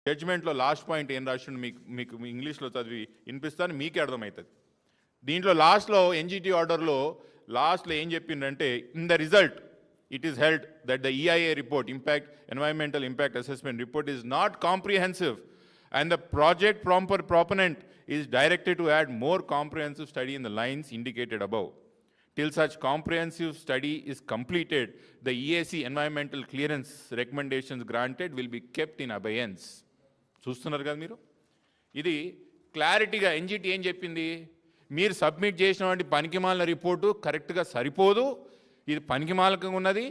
జడ్జ్మెంట్లో last point ఏం రాసిండు మీకు ఇంగ్లీష్లో చదివి వినిపిస్తాను, మీకే అర్థమవుతుంది. దీంట్లో లాస్ట్లో ఎన్జిటి ఆర్డర్లో లాస్ట్లో ఏం చెప్పిందంటే, in the result it is held that the EIA report, environmental impact assessment report, is not comprehensive and the project proponent is directed to add more comprehensive study in the lines indicated above. Till such comprehensive study is completed, the EAC environmental clearance recommendations granted will be kept in abeyance. చూస్తున్నారు కదా మీరు, ఇది క్లారిటీగా NGT ఏం చెప్పింది, మీరు submit చేసినటువంటి పనికిమాలిన రిపోర్టు కరెక్ట్గా సరిపోదు, ఇది పనికిమాలకంగా ఉన్నది,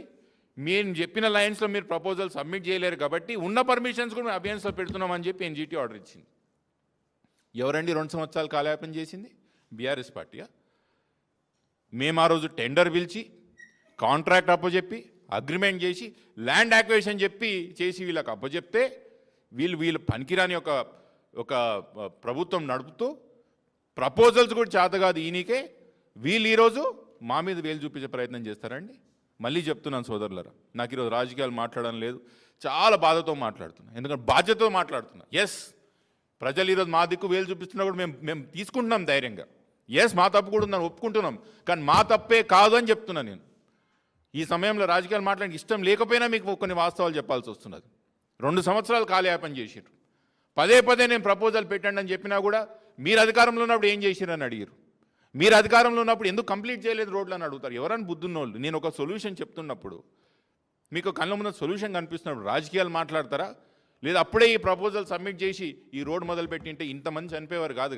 మీరు చెప్పిన లైన్స్లో మీరు ప్రపోజల్ సబ్మిట్ చేయలేరు కాబట్టి ఉన్న పర్మిషన్స్ కూడా అభ్యన్స్లో పెడుతున్నామని చెప్పి ఎన్జిటి ఆర్డర్ ఇచ్చింది. ఎవరండి 2 సంవత్సరాలు కాలయాపన చేసింది? బీఆర్ఎస్ పార్టీయా? మేము ఆ రోజు టెండర్ పిలిచి కాంట్రాక్ట్ అప్పచెప్పి అగ్రిమెంట్ చేసి ల్యాండ్ యాక్విజిషన్ చేసి వీళ్ళకి అప్పచెప్తే వీళ్ళు పనికిరాని ఒక ప్రభుత్వం నడుపుతూ ప్రపోజల్స్ కూడా చేత కాదు ఈయనకే, వీళ్ళు ఈరోజు మా మీద వేలు చూపించే ప్రయత్నం చేస్తారండి. మళ్ళీ చెప్తున్నాను సోదరులారా, నాకు ఈరోజు రాజకీయాలు మాట్లాడడం లేదు, చాలా బాధతో మాట్లాడుతున్నా, ఎందుకంటే బాధ్యతతో మాట్లాడుతున్నా. ఎస్, ప్రజలు ఈరోజు మా దిక్కు వేలు చూపిస్తున్నా కూడా మేము తీసుకుంటున్నాం ధైర్యంగా. ఎస్, మా తప్పు కూడా ఉందని ఒప్పుకుంటున్నాం, కానీ మా తప్పే కాదు అని చెప్తున్నా. నేను ఈ సమయంలో రాజకీయాలు మాట్లాడడానికి ఇష్టం లేకపోయినా మీకు కొన్ని వాస్తవాలు చెప్పాల్సి వస్తున్నది. 2 సంవత్సరాలు కాలయాపన చేసిర్రు, పదే నేను ప్రపోజల్ పెట్టండి అని చెప్పినా కూడా మీరు అధికారంలో ఉన్నప్పుడు ఏం చేసిరని అడిగారు. మీరు అధికారంలో ఉన్నప్పుడు ఎందుకు కంప్లీట్ చేయలేదు రోడ్లు అని అడుగుతారు. ఎవరని బుద్ధున్నోళ్ళు. నేను ఒక సొల్యూషన్ చెప్తున్నప్పుడు, మీకు కళ్ళ ముందు సొల్యూషన్ కనిపిస్తున్నప్పుడు రాజకీయాలు మాట్లాడతారా? లేదా అప్పుడే ఈ ప్రపోజల్ సబ్మిట్ చేసి ఈ రోడ్ మొదలుపెట్టింటే ఇంతమంది చనిపోయేవారు కాదు కదా.